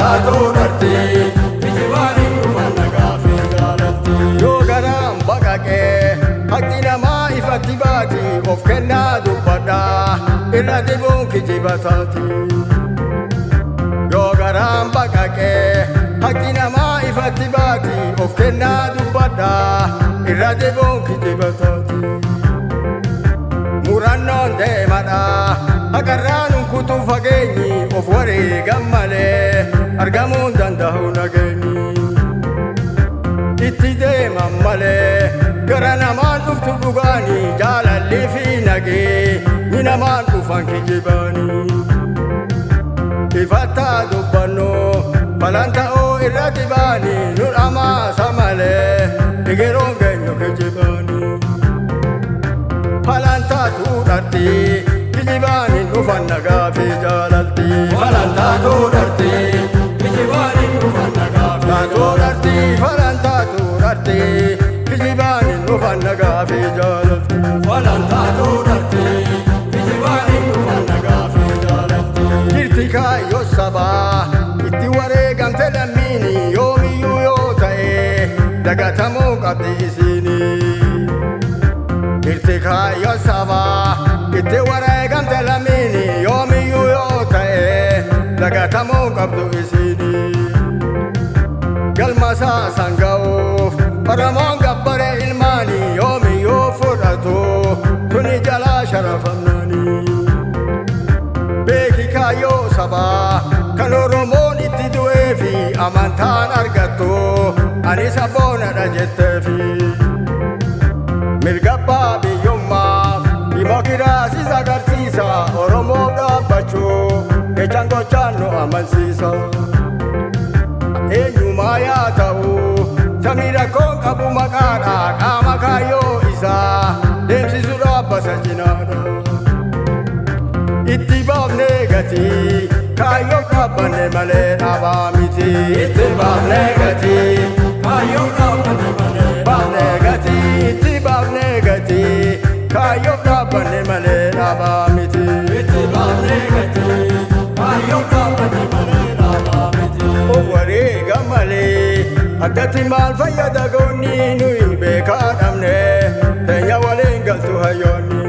taatoo dhartee ijibaaniin dhufan nagaa fi jaalatti. Yoo garaan baqaqee haqqi namaa ifatti baati of kennaa dubbadha irra dibuun kijiba taati. Yoo garaan baqaqee haqqi namaa ifatti baati of kennaa dubbadha irra dibuun kijiba taati. Murannoon deemadha haqarraan kutuu fageenyi of wareegan malee argamuun danda'u nageenyi. Itti deeman malee gara namaan dhuftu dhugaanii jaalalli fi nagee ni namaan dhufan kijibaanii. Ifattaa dubbannu falanta'oo irra dibaanii nu dhamaasa malee dhigeroon geenyu kijibaanii. Falantaatu dharti kijibaaniin dhufan nagaa fi jaalatti. Falantaatu dharti kijibaaniin dhufan nagaa fi jaalatti. Falantaatu dharti kijibaaniin dhufan nagaa fi jaalatti. Falantaatu dharti kijibaaniin dhufan nagaa fi jaalatti. Jirti kaayyoo sabaa itti wareegamte lammiini yoomiyyuu yoo ta'e dagatamuu qabdi isiini. Jirti kaayyoo sabaa itti wareegamte lammiini yoomiyyuu yoo ta'e dagatamuu qabdu isiini. Galma saasan ga'uuf Oromoon gabbare ilmaanii yoomiyyuu fudhatu tuni jalaa sharafamnaanii. Beeki kaayyoo sabaa kan Oromoon itti du'ee fi amantaan argattu ani sabboonadha jetteefi. Mirga abbaa biyyummaa dimookiraasiis agarsiisa Oromoof dhaabbachuu jechaan gochaan nu amansiisa. Eenyumaa yaa ta'u samii rakkoon qabu maqaadha qaama kaayyoo isaa deemsisu dhaabbata cinaadha. Itti baafnee gatii kaayyoo dhaabbanne malee dhaabaa miti. Itti baafnee gatii kaayyoo dhaabbanne malee baafnee gatii. Itti baafnee gatii kaayyoo dhaabbanne malee dhaabaa miti. Itti baafnee gatii kaayyoo dhaabbanne malee dhaabaa miti. Of wareegan malee addatti maal fayyada goonni nuyi beekaa dhabne teenya waliin galtu hayyoonni.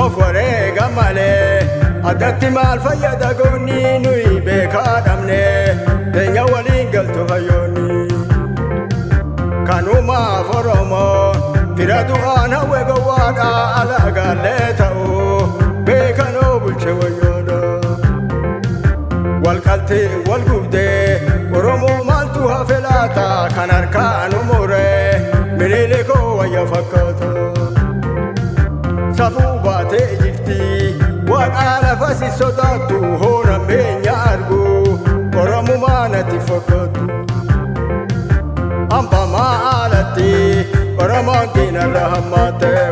Of wareegan malee addatti maal fayyada goonni nuyi beekaa dhabne teenya waliin galtu hayyoonni. Kanumaaf Oromoon fira du'aan hawwe gowwaadha alagaallee ta'u beekanoo bulche wayyoodha. Walqaltee wal gubdee Oromoo maaltu hafe laata kan harkaan umuree Minilikoo wayya fakkaata. Safuu baatee jirti waaqaa lafa si sodaattu hoonan beenya argu Oromumaa natti fakkaatu. Ampamaa alatti Oromoon diinarra hammaatee